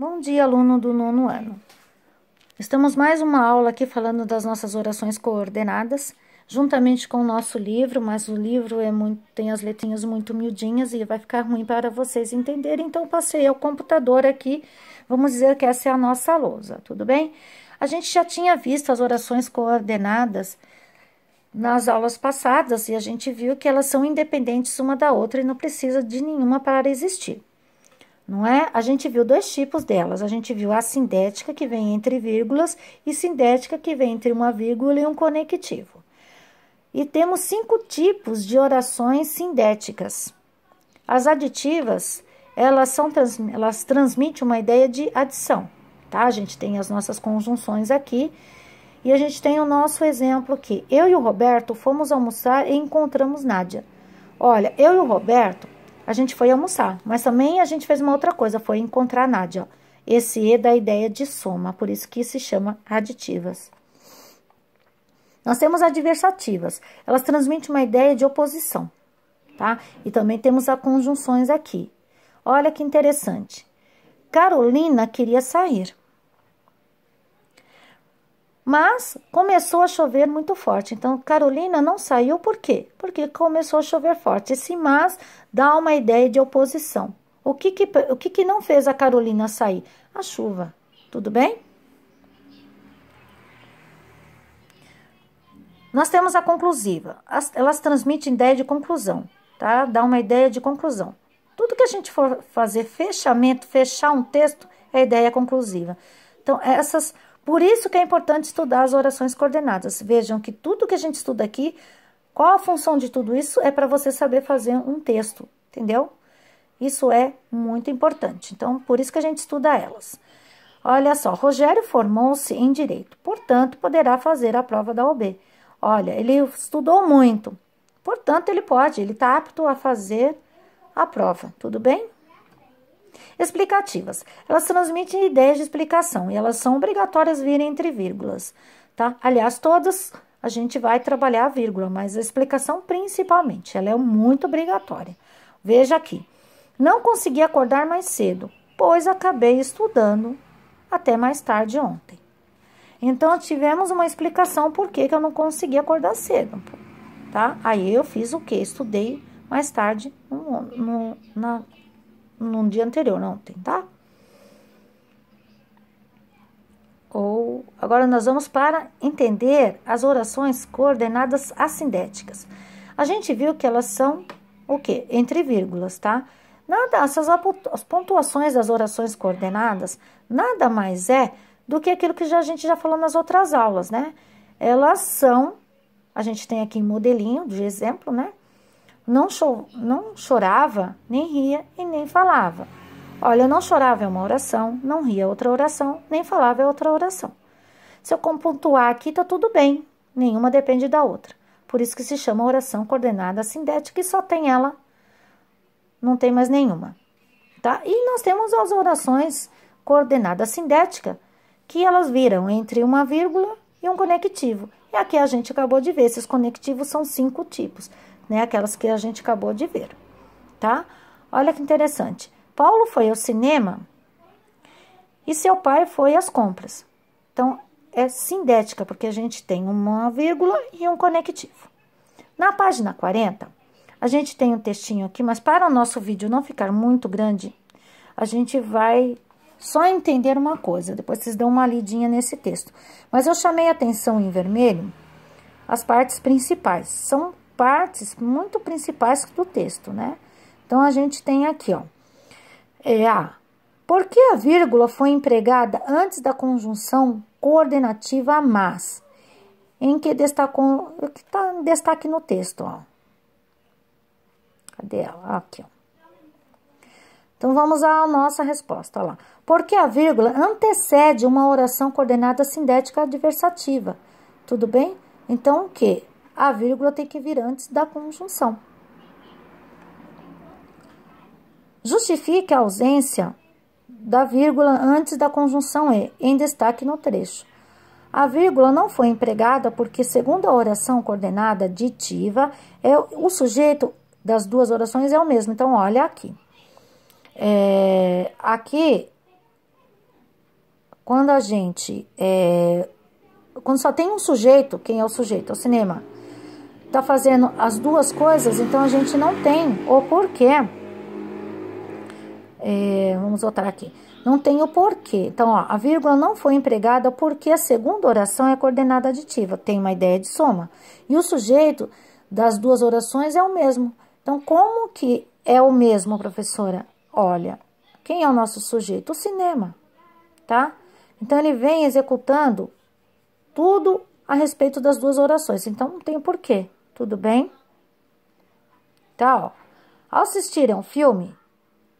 Bom dia, aluno do 9º ano. Estamos mais uma aula aqui falando das nossas orações coordenadas, juntamente com o nosso livro, mas o livro tem as letrinhas muito miudinhas e vai ficar ruim para vocês entenderem, então passei ao computador aqui, vamos dizer que essa é a nossa lousa, tudo bem? A gente já tinha visto as orações coordenadas nas aulas passadas e a gente viu que elas são independentes uma da outra e não precisa de nenhuma para existir. Não é? A gente viu dois tipos delas. A gente viu a sindética, que vem entre vírgulas, e sindética, que vem entre uma vírgula e um conectivo. E temos 5 tipos de orações sindéticas. As aditivas, elas transmitem uma ideia de adição, tá? A gente tem as nossas conjunções aqui, e a gente tem o nosso exemplo aqui. Eu e o Roberto fomos almoçar e encontramos Nádia. Olha, eu e o Roberto, a gente foi almoçar, mas também a gente fez uma outra coisa, foi encontrar a Nádia. Esse E dá ideia de soma, por isso que se chama aditivas. Nós temos adversativas, elas transmitem uma ideia de oposição, tá? E também temos as conjunções aqui. Olha que interessante. Carolina queria sair, mas começou a chover muito forte. Então, Carolina não saiu por quê? Porque começou a chover forte. Esse mas dá uma ideia de oposição. O que não fez a Carolina sair? A chuva. Tudo bem? Nós temos a conclusiva. Elas transmitem ideia de conclusão, tá? Dá uma ideia de conclusão. Tudo que a gente for fazer fechamento, fechar um texto, é ideia conclusiva. Então, por isso que é importante estudar as orações coordenadas. Vejam que tudo que a gente estuda aqui, qual a função de tudo isso? É para você saber fazer um texto, entendeu? Isso é muito importante. Então, por isso que a gente estuda elas. Olha só, Rogério formou-se em Direito, portanto, poderá fazer a prova da OAB. Olha, ele estudou muito, portanto, ele está apto a fazer a prova, tudo bem? Explicativas. Elas transmitem ideias de explicação e elas são obrigatórias virem entre vírgulas, tá? Aliás, todas a gente vai trabalhar a vírgula, mas a explicação principalmente, ela é muito obrigatória. Veja aqui. Não consegui acordar mais cedo, pois acabei estudando até mais tarde ontem. Então, tivemos uma explicação por que eu não consegui acordar cedo, tá? Aí eu fiz o quê? Estudei mais tarde no dia anterior, ontem, tá? Agora nós vamos para entender as orações coordenadas assindéticas. A gente viu que elas são o quê? Entre vírgulas, tá? As pontuações das orações coordenadas nada mais é do que aquilo que a gente já falou nas outras aulas, né? Elas são, a gente tem aqui modelinho de exemplo, né? Não chorava, nem ria e nem falava. Olha, não chorava é uma oração, não ria é outra oração, nem falava é outra oração. Se eu pontuar aqui, tá tudo bem, nenhuma depende da outra. Por isso que se chama oração coordenada sindética e só tem ela, não tem mais nenhuma, tá? E nós temos as orações coordenadas sindética, que elas viram entre uma vírgula e um conectivo. E aqui a gente acabou de ver, esses conectivos são 5 tipos, né? Aquelas que a gente acabou de ver, tá? Olha que interessante. Paulo foi ao cinema e seu pai foi às compras. Então, é sindética, porque a gente tem uma vírgula e um conectivo. Na página 40, a gente tem um textinho aqui, mas para o nosso vídeo não ficar muito grande, a gente vai só entender uma coisa, depois vocês dão uma lidinha nesse texto. Mas eu chamei a atenção em vermelho as partes principais, são partes muito principais do texto, né? Então, a gente tem aqui, ó. Por que a vírgula foi empregada antes da conjunção coordenativa mas? Em que destacou, o que está em destaque no texto, ó. Cadê ela? Aqui, ó. Então, vamos à nossa resposta, ó lá. Porque a vírgula antecede uma oração coordenada sindética adversativa, tudo bem? Então, o quê? A vírgula tem que vir antes da conjunção. Justifique a ausência da vírgula antes da conjunção e, em destaque no trecho. A vírgula não foi empregada porque, segundo a oração coordenada aditiva, o sujeito das duas orações é o mesmo. Então, olha aqui. Aqui quando a gente, quando só tem um sujeito, quem é o sujeito? É o cinema. Tá fazendo as duas coisas, então a gente não tem o porquê. Vamos voltar aqui. Não tem o porquê. Então, ó, a vírgula não foi empregada porque a segunda oração é coordenada aditiva, tem uma ideia de soma. E o sujeito das duas orações é o mesmo. Então, como que é o mesmo, professora? Olha, quem é o nosso sujeito? O cinema, tá? Então, ele vem executando tudo a respeito das duas orações. Então, não tem o porquê. Tudo bem? Tá, ó. Ao assistirem um filme,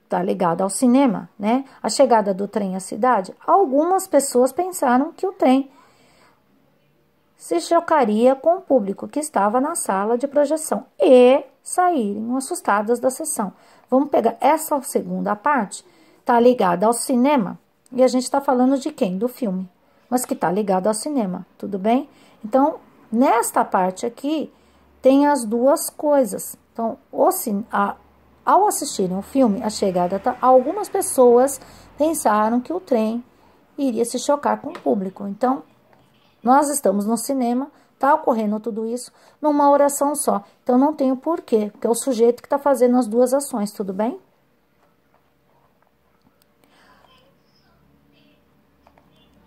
tá ligado ao cinema, né? A chegada do trem à cidade, algumas pessoas pensaram que o trem se chocaria com o público que estava na sala de projeção e saíram assustadas da sessão. Vamos pegar essa segunda parte, tá ligada ao cinema, e a gente tá falando de quem? Do filme, mas que tá ligado ao cinema, tudo bem? Então, nesta parte aqui, tem as duas coisas. Então, ao assistirem o filme, a chegada, algumas pessoas pensaram que o trem iria se chocar com o público. Então, nós estamos no cinema, tá ocorrendo tudo isso numa oração só. Então, não tem o porquê, porque é o sujeito que está fazendo as duas ações, tudo bem?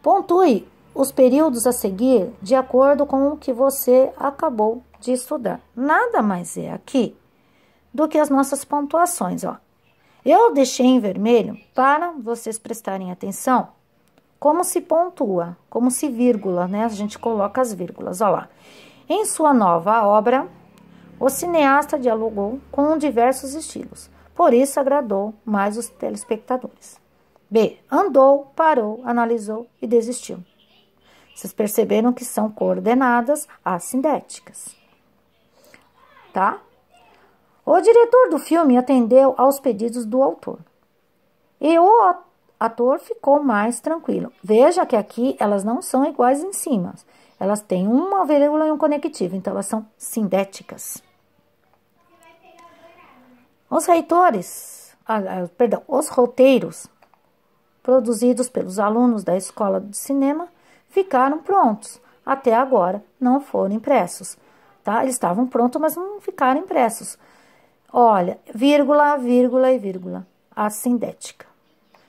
Pontue os períodos a seguir de acordo com o que você acabou de estudar. Nada mais é aqui do que as nossas pontuações, ó. Eu deixei em vermelho para vocês prestarem atenção como se pontua, como se vírgula, né? A gente coloca as vírgulas, ó lá. Em sua nova obra, o cineasta dialogou com diversos estilos, por isso agradou mais os telespectadores. B. Andou, parou, analisou e desistiu. Vocês perceberam que são coordenadas assindéticas, tá? O diretor do filme atendeu aos pedidos do autor. E o ator ficou mais tranquilo. Veja que aqui elas não são iguais em cima. Elas têm uma vírgula e um conectivo, então elas são sindéticas. Os roteiros produzidos pelos alunos da escola de cinema ficaram prontos. Até agora não foram impressos, tá? Eles estavam prontos, mas não ficaram impressos. Olha, vírgula, vírgula e vírgula, a sindética.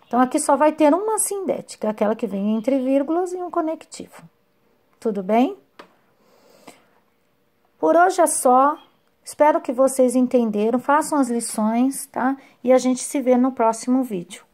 Então, aqui só vai ter uma sindética, aquela que vem entre vírgulas e um conectivo. Tudo bem? Por hoje é só. Espero que vocês entenderam. Façam as lições, tá? E a gente se vê no próximo vídeo.